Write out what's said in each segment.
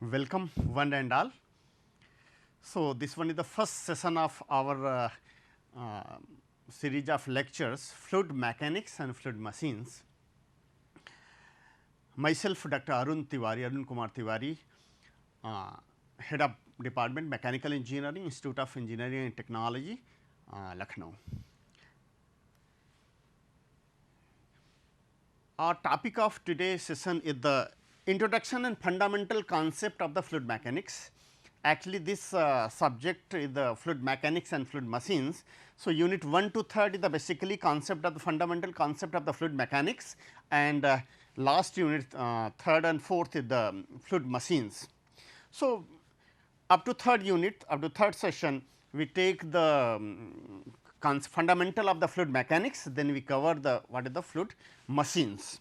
Welcome one and all. So, this one is the first session of our series of lectures fluid mechanics and fluid machines. Myself Dr. Arun Kumar Tiwari, head of department mechanical engineering, Institute of Engineering and Technology, Lucknow. Our topic of today's session is the introduction and fundamental concept of the fluid mechanics. Actually, this subject is the fluid mechanics and fluid machines. So, unit 1 to 3 is the basically concept of the fundamental concept of the fluid mechanics, and last unit 3rd and 4th is the fluid machines. So, up to 3rd unit, up to 3rd session, we take the fundamental of the fluid mechanics, then we cover the what is the fluid machines.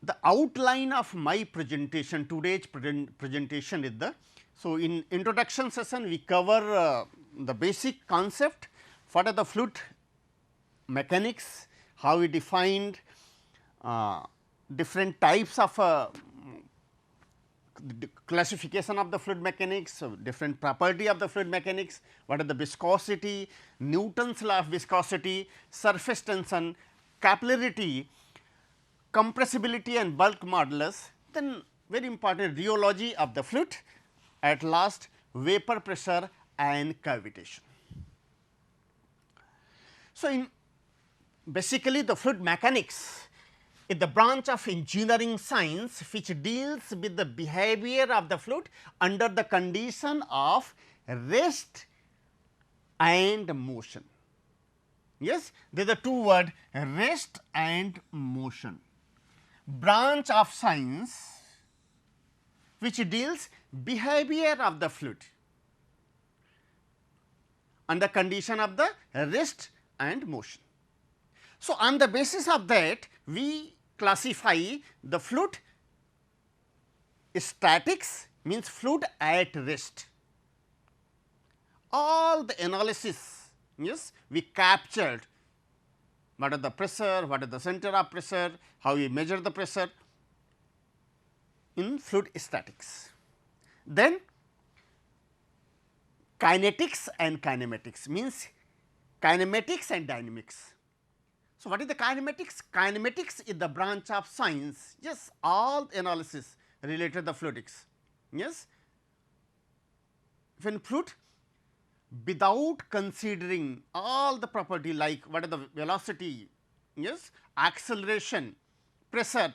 The outline of my presentation, today's presentation is the, so in introduction session we cover the basic concept, what are the fluid mechanics, how we defined different types of classification of the fluid mechanics, different property of the fluid mechanics, what are the viscosity, Newton's law of viscosity, surface tension, capillarity, compressibility and bulk modulus, then very important rheology of the fluid, at last vapor pressure and cavitation. So, in basically the fluid mechanics is the branch of engineering science which deals with the behavior of the fluid under the condition of rest and motion. Yes, there are the two words rest and motion. Branch of science which deals behavior of the fluid under condition of the rest and motion. So, on the basis of that we classify the fluid statics, means fluid at rest. All the analysis, yes, we captured what are the pressure, what is the center of pressure, how we measure the pressure in fluid statics. Then kinetics and kinematics, means kinematics and dynamics. So, what is the kinematics? Kinematics is the branch of science, yes, all analysis related to the fluidics, yes. When fluid, without considering all the property like what is the velocity, yes, acceleration, pressure,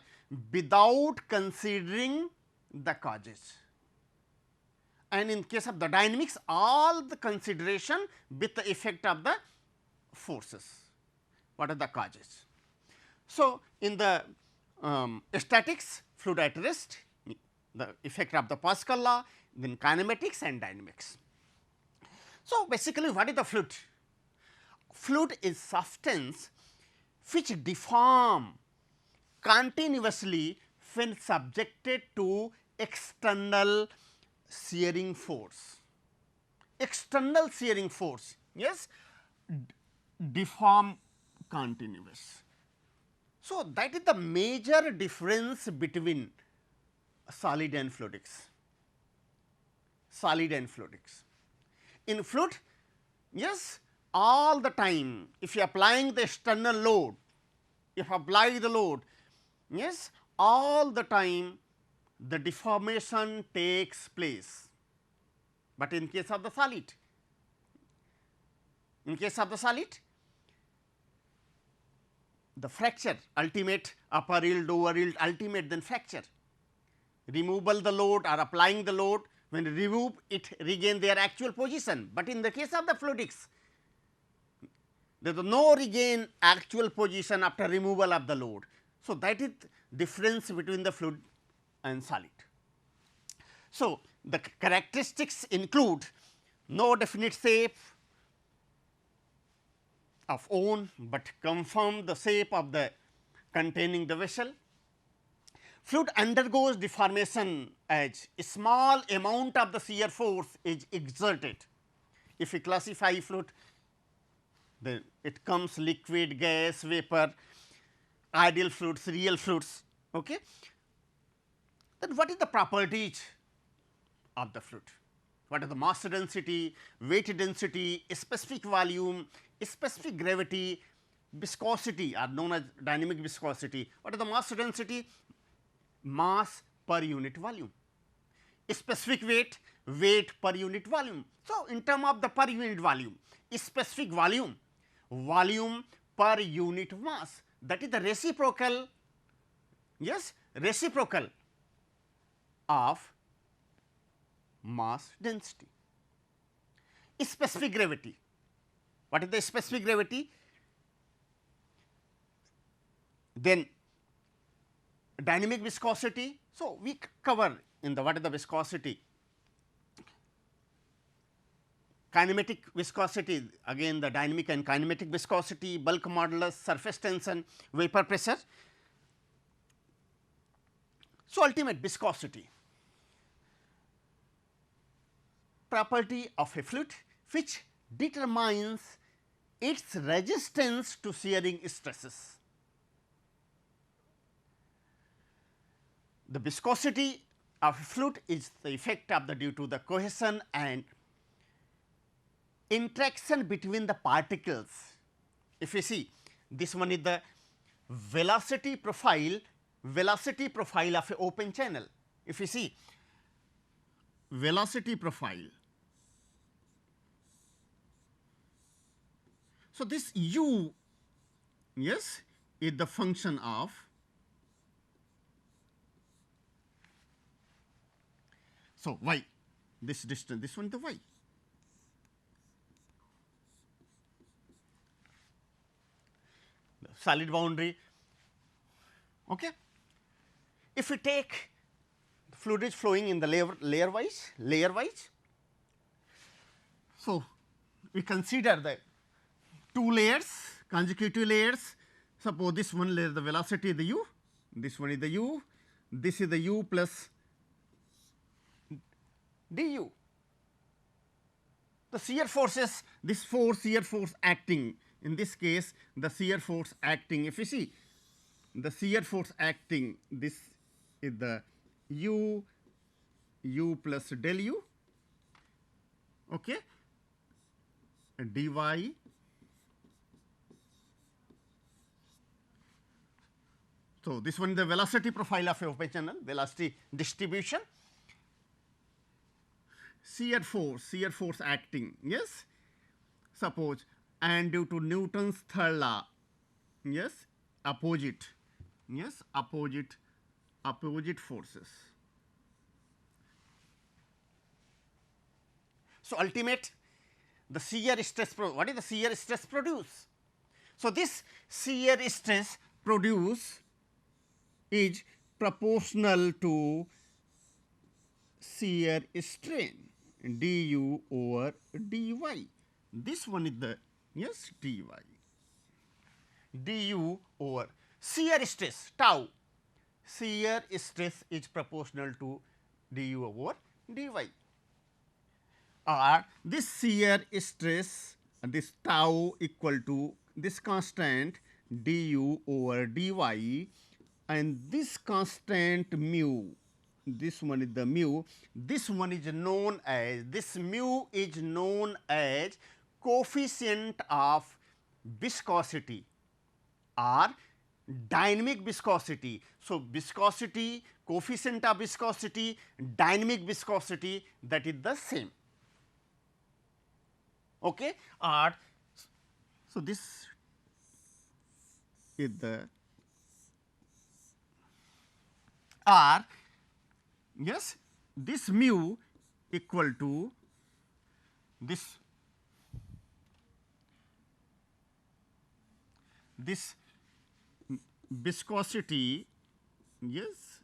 without considering the causes, and in case of the dynamics all the consideration with the effect of the forces, what are the causes. So, in the statics, fluid at rest, the effect of the Pascal law, then kinematics and dynamics. So, basically what is the fluid? Fluid is substance which deform continuously when subjected to external shearing force. External shearing force, yes, deform continuous. So, that is the major difference between solid and fluidics. Solid and fluidics. In fluid, yes, all the time if you are applying the external load, if you apply the load, yes, all the time the deformation takes place, but in case of the solid, the fracture, ultimate upper yield, lower yield, ultimate then fracture, removal the load or applying the load, when remove it regain their actual position, but in the case of the fluidics there is no regain actual position after removal of the load. So, that is difference between the fluid and solid. So, the characteristics include no definite shape of own, but confirm the shape of the containing the vessel. Fluid undergoes deformation as a small amount of the shear force is exerted. If we classify fluid, then it comes liquid, gas, vapor, ideal fluids, real fluids. Okay. Then what is the properties of the fluid? What are the mass density, weight density, specific volume, specific gravity, viscosity are known as dynamic viscosity. What is the mass density? Mass per unit volume. Specific weight, weight per unit volume. So, in term of the per unit volume, specific volume, volume per unit mass, that is the reciprocal, yes, reciprocal of mass density. Specific gravity, what is the specific gravity? Then dynamic viscosity. So, we cover in the what is the viscosity, kinematic viscosity, again the dynamic and kinematic viscosity, bulk modulus, surface tension, vapor pressure. So, ultimate viscosity, property of a fluid which determines its resistance to shearing stresses. The viscosity of a fluid is the effect of the due to the cohesion and interaction between the particles. If you see, this one is the velocity profile of a open channel. If you see velocity profile, so this u, yes, is the function of, so y, this distance, this one is the y. The solid boundary. Okay. If we take fluid is flowing in the layer wise, so we consider the two layers, consecutive layers. Suppose this one layer, the velocity is the u, this one is the u, this is the u plus du. The shear forces, this shear force acting, in this case the shear force acting, if you see the shear force acting, this is the u plus del u, okay, dy. So, this one is the velocity profile of a open channel, velocity distribution. Shear force acting, yes, suppose, and due to Newton's third law, yes, opposite forces. So, ultimate the shear stress, what is the shear stress produce? So, this shear stress produce is proportional to shear strain du over dy. This one is the, yes, dy, du over shear stress tau, shear stress is proportional to du over dy, or this shear stress, this tau equal to this constant du over dy, and this constant mu, this one is the mu, this one is known as, this mu is known as coefficient of viscosity or dynamic viscosity. So, viscosity, coefficient of viscosity, dynamic viscosity, that is the same. Okay. Or so, this is the, or yes, this mu equal to this viscosity, yes,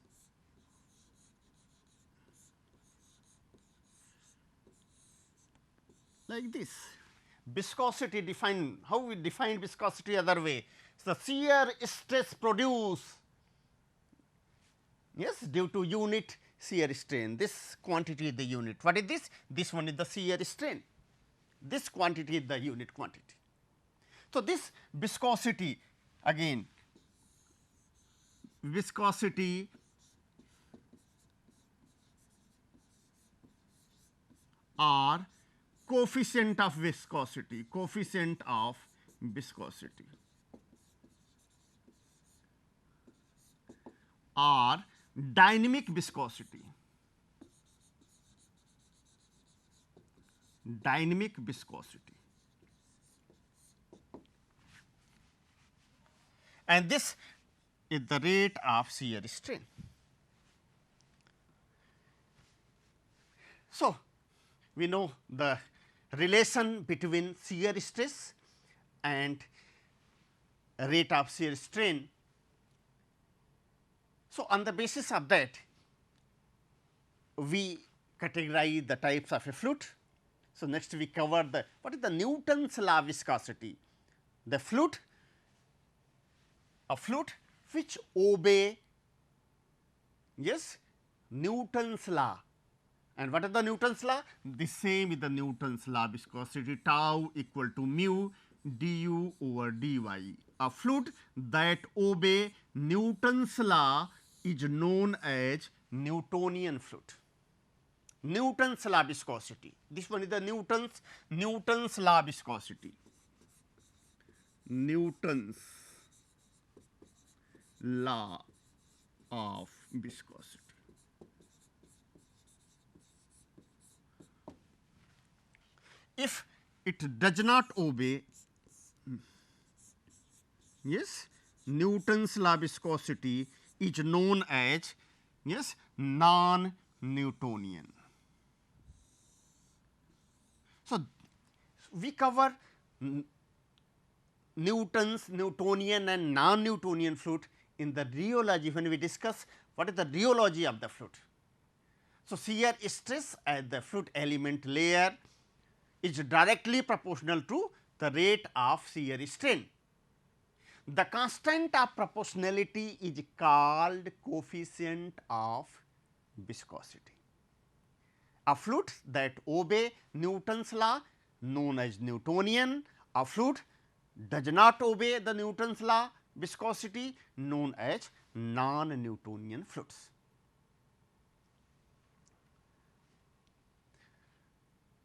like this. Viscosity define, how we define viscosity other way. So, shear stress produce, yes, due to unit shear strain, this quantity is the unit. What is this? This one is the shear strain, this quantity is the unit quantity. So, this viscosity, again viscosity or coefficient of viscosity, coefficient of viscosity, or dynamic viscosity, dynamic viscosity. And this is the rate of shear strain. So, we know the relation between shear stress and rate of shear strain. So, on the basis of that, we categorize the types of a fluid. So, next we cover the what is the Newton's law of viscosity, the fluid, a fluid which obey, yes, Newton's law. And what is the Newton's law? The same is the Newton's law, viscosity tau equal to mu du over dy. A fluid that obey Newton's law is known as Newtonian fluid. Newton's law viscosity. This one is the Newton's law viscosity. Newton's law of viscosity. If it does not obey, yes, Newton's law viscosity is known as, yes, non-Newtonian. So, we cover Newton's, Newtonian and non-Newtonian fluid in the rheology when we discuss what is the rheology of the fluid. So, shear stress at the fluid element layer is directly proportional to the rate of shear strain. The constant of proportionality is called coefficient of viscosity. A fluid that obey Newton's law known as Newtonian, a fluid does not obey the Newton's law viscosity known as non-Newtonian fluids.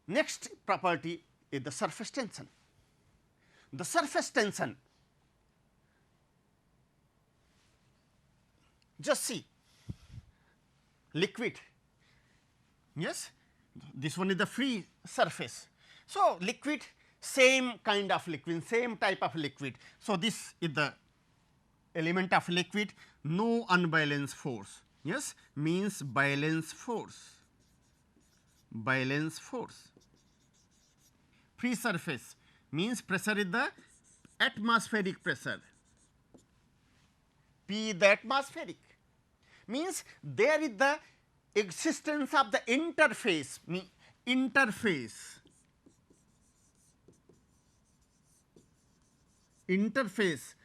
Next property is the surface tension. The surface tension, just see liquid, yes, this one is the free surface. So, liquid, same kind of liquid, same type of liquid. So, this is the element of liquid, no unbalanced force, yes, means balance force, balance force. Free surface means pressure is the atmospheric pressure, P is the atmospheric, means there is the existence of the interface, interface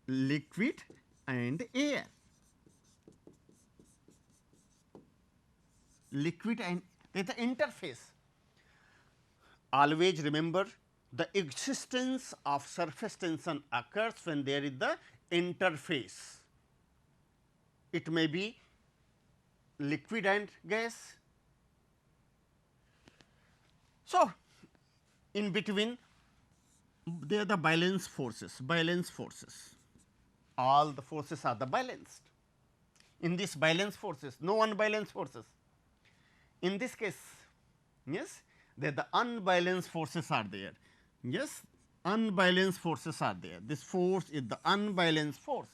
liquid and air, liquid and there is the interface. Always remember, the existence of surface tension occurs when there is the interface. It may be liquid and gas. So, in between they are the balance forces, all the forces are the balanced. In this balance forces, no unbalanced forces. In this case, yes, the unbalanced forces are there, yes, unbalanced forces are there. This force is the unbalanced force,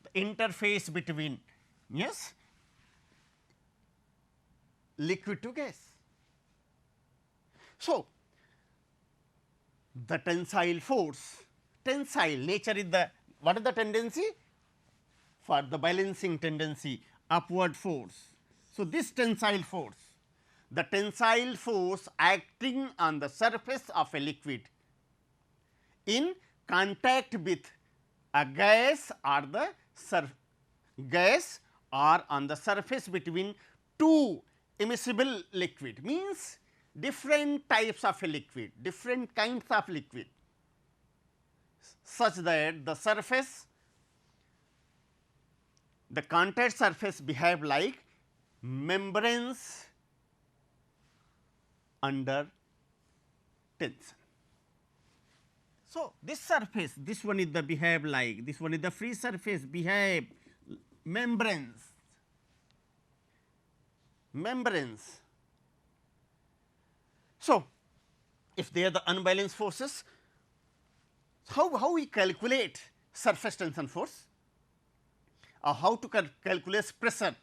the interface between, yes, liquid to gas. So, the tensile force, tensile nature is the, what is the tendency? For the balancing tendency, upward force. So, this tensile force, the tensile force acting on the surface of a liquid in contact with a gas or the gas or on the surface between two immiscible liquid, means different types of a liquid, different kinds of liquid, such that the surface, the contact surface behave like membranes under tension. So, this surface, this one is the behave like, this one is the free surface behave membranes, membranes. So, if they are the unbalanced forces, how we calculate surface tension force, or how to calculate pressure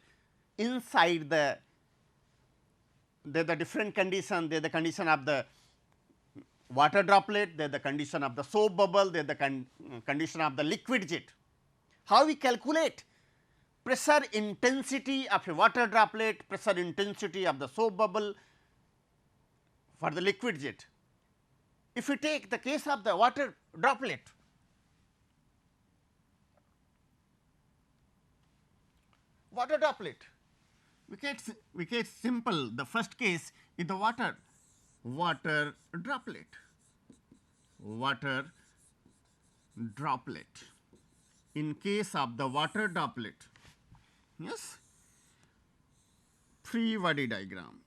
inside the different condition, there the condition of the water droplet, there the condition of the soap bubble, there the condition of the liquid jet. How we calculate pressure intensity of a water droplet, pressure intensity of the soap bubble for the liquid jet. If we take the case of the water droplet, we get simple. The first case is the water droplet, water droplet. In case of the water droplet, yes, free body diagram.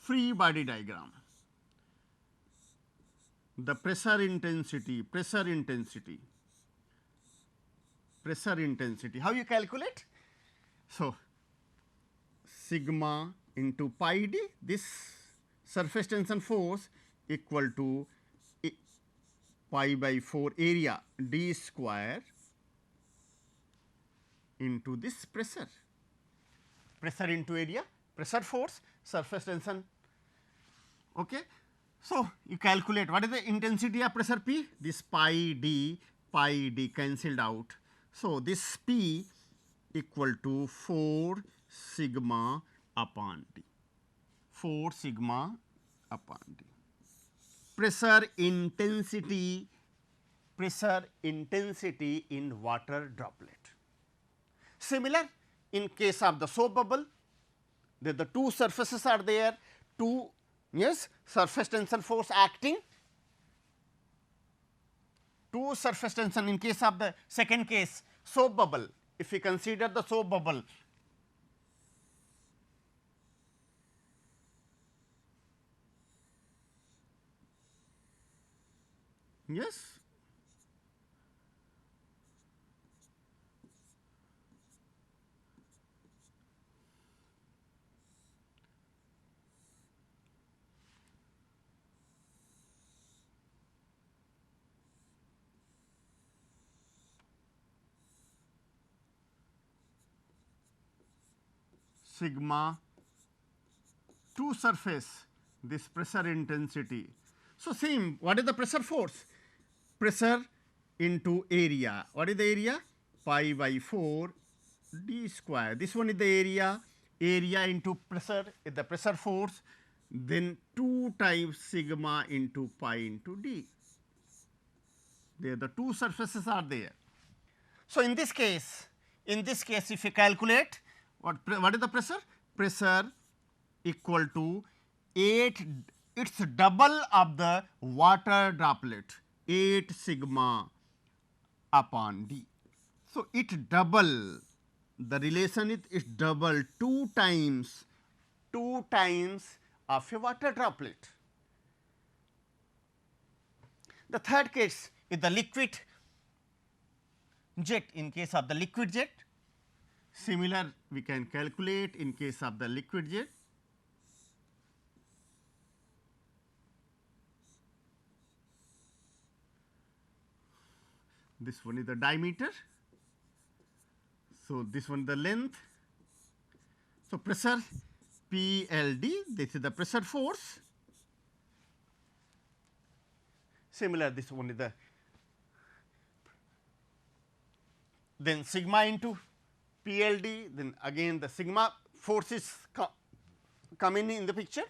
Free body diagram. The pressure intensity. How you calculate? So, sigma into pi d, this surface tension force equal to pi by 4 area d square into this pressure. Pressure into area, pressure force, surface tension. Okay. So, you calculate what is the intensity of pressure P? This pi d cancelled out. So, this P equal to 4 sigma upon d, 4 sigma upon d. Pressure intensity in water droplet. Similar in case of the soap bubble, the two surfaces are there, two, yes, surface tension force acting, two surface tension. In case of the second case, soap bubble, if we consider the soap bubble, yes, sigma two surface, this pressure intensity. So, same, what is the pressure force? Pressure into area. What is the area? Pi by 4 d square. This one is the area, into pressure is the pressure force, then 2 times sigma into pi into d. There the two surfaces are there. So, in this case if you calculate what is the pressure? Pressure equal to 8, it is double of the water droplet, 8 sigma upon d. So, it double, the relation is double, 2 times of a water droplet. The third case is the liquid jet. In case of the liquid jet, similar we can calculate in case of the liquid jet. This one is the diameter. So, this one the length. So, pressure PLD, this is the pressure force. Similar, this one is the, then sigma into PLD, then again the sigma forces coming in the picture.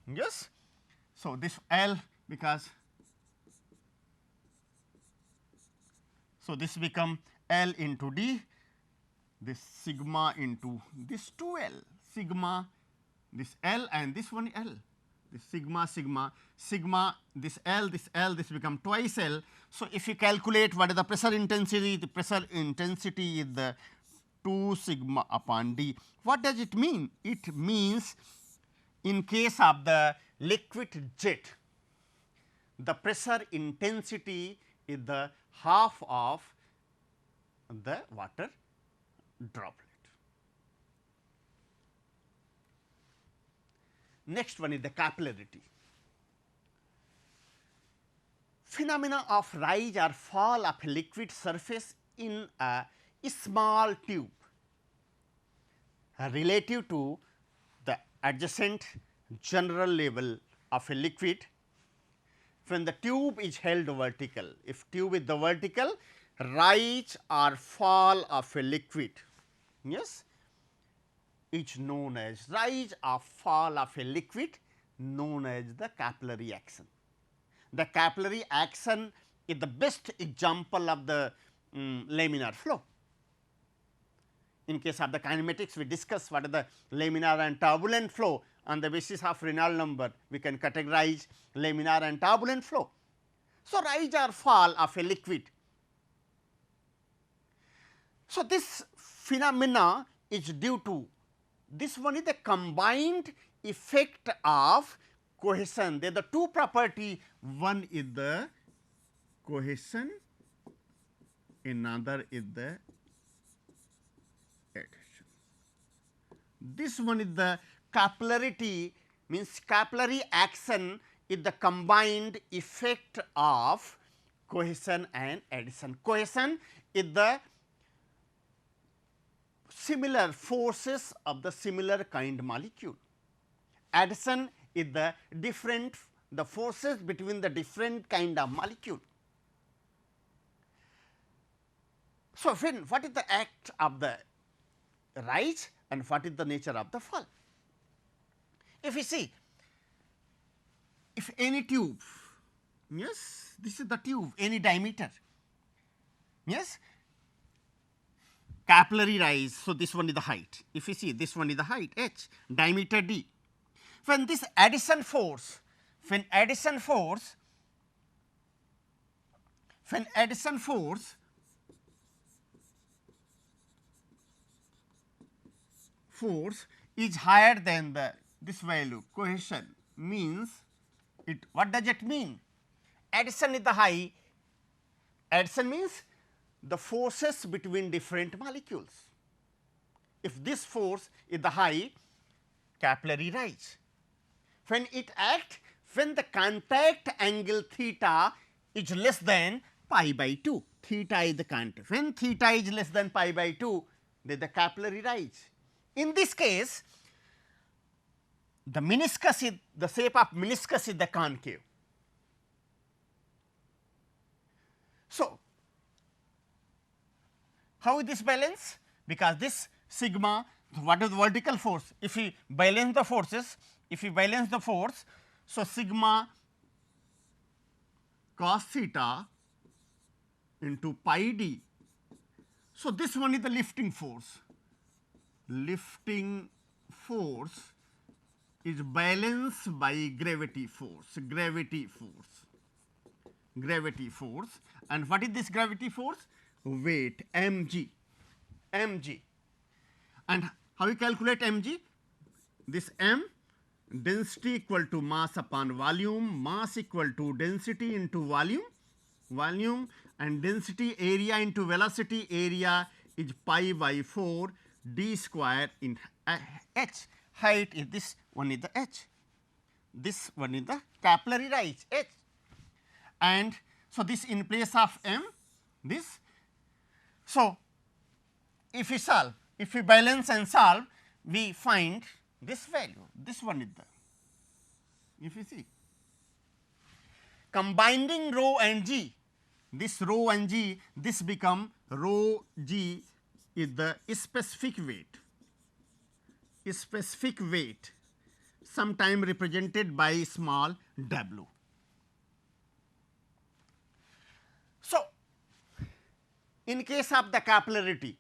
Yes. So, this L, because so this become L into D, this sigma into this 2L. sigma, this L and this one L, this sigma, sigma, sigma, this L, this become twice L. So, if you calculate what is the pressure intensity, the pressure intensity is the 2 sigma upon d. What does it mean? It means in case of the liquid jet, the pressure intensity is the half of the water droplet. Next one is the capillarity. Phenomena of rise or fall of a liquid surface in a small tube relative to the adjacent general level of a liquid when the tube is held vertical. If tube is the vertical, rise or fall of a liquid, yes, is known as rise or fall of a liquid known as the capillary action. The capillary action is the best example of the laminar flow. In case of the kinematics, we discuss what is the laminar and turbulent flow. On the basis of Reynolds number, we can categorize laminar and turbulent flow. So, rise or fall of a liquid. So, this phenomena is due to this one is the combined effect of cohesion. There are the two property, one is the cohesion, another is the adhesion. This one is the capillarity, means capillary action is the combined effect of cohesion and adhesion. Cohesion is the similar forces of the similar kind molecule. Adhesion is the different, the forces between the different kind of molecule. So, when what is the act of the rise and what is the nature of the fall? If we see, if any tube, yes, this is the tube, any diameter, yes, capillary rise. So, this one is the height. If you see, this one is the height h, diameter d. When this addition force, when addition force is higher than the this value, cohesion means it, what does it mean? Addition is the high, addition means the forces between different molecules. If this force is the high, capillary rise. When it acts, when the contact angle theta is less than pi by 2, theta is the contact. When theta is less than pi by 2, then the capillary rise. In this case, the meniscus is, the shape of meniscus is the concave. So, how is this balance? Because this sigma, what is the vertical force? If we balance the forces, so sigma cos theta into pi d. So, this one is the lifting force. Lifting force is balanced by gravity force, and what is this gravity force? Weight mg. And how you calculate mg? This m, density equal to mass upon volume, mass equal to density into volume, and density area into velocity, area is pi by 4 d square in h. Height is this one is the h, this one is the capillary rise h, and so this in place of m, this. So, if we solve, if we balance and solve, we find this value, this one is the, if you see, combining rho and g, this rho and g, this become rho g is the specific weight, sometime represented by small w. So, in case of the capillarity,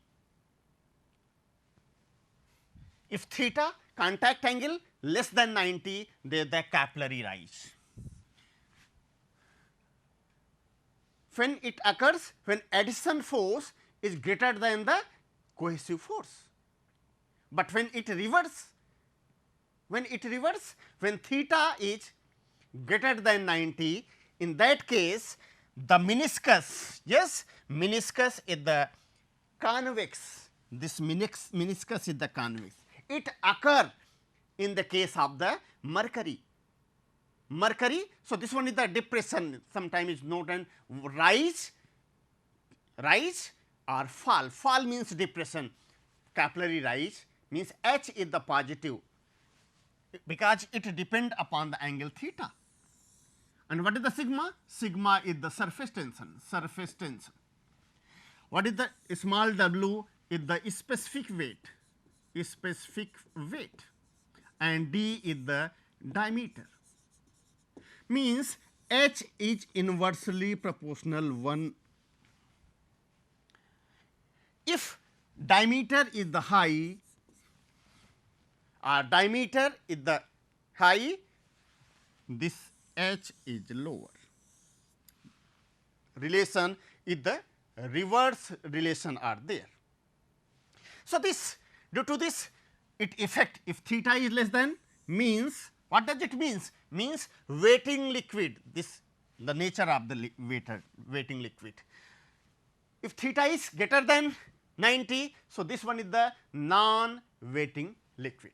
If theta contact angle less than 90, there the capillary rise. When it occurs, when adhesion force is greater than the cohesive force. But when it reverse, when theta is greater than 90, in that case the meniscus, yes, meniscus is the convex, this meniscus is the convex. It occur in the case of the mercury. So, this one is the depression, sometimes is known as rise or fall. Fall means depression, capillary rise means H is the positive, because it depend upon the angle theta. And what is the sigma? Sigma is the surface tension, What is the small w is the specific weight, and d is the diameter. Means H is inversely proportional 1. If diameter is the high, this H is lower. Relation is the reverse relation are there. So, this due to this it effect, if theta is less than, means what does it means? Means wetting liquid, this the nature of the wetting liquid. If theta is greater than 90, so this one is the non-wetting liquid.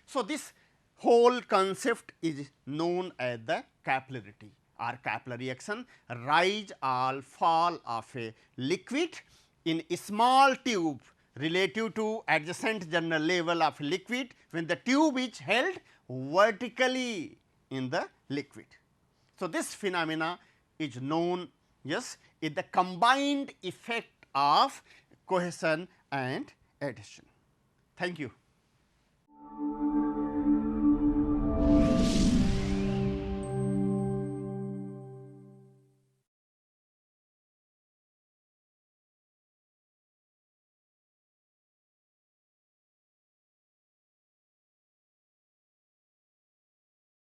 So, this whole concept is known as the capillarity or capillary action, rise or fall of a liquid in a small tube relative to adjacent general level of liquid, when the tube is held vertically in the liquid. So, this phenomena is known, yes, is the combined effect of cohesion and adhesion. Thank you.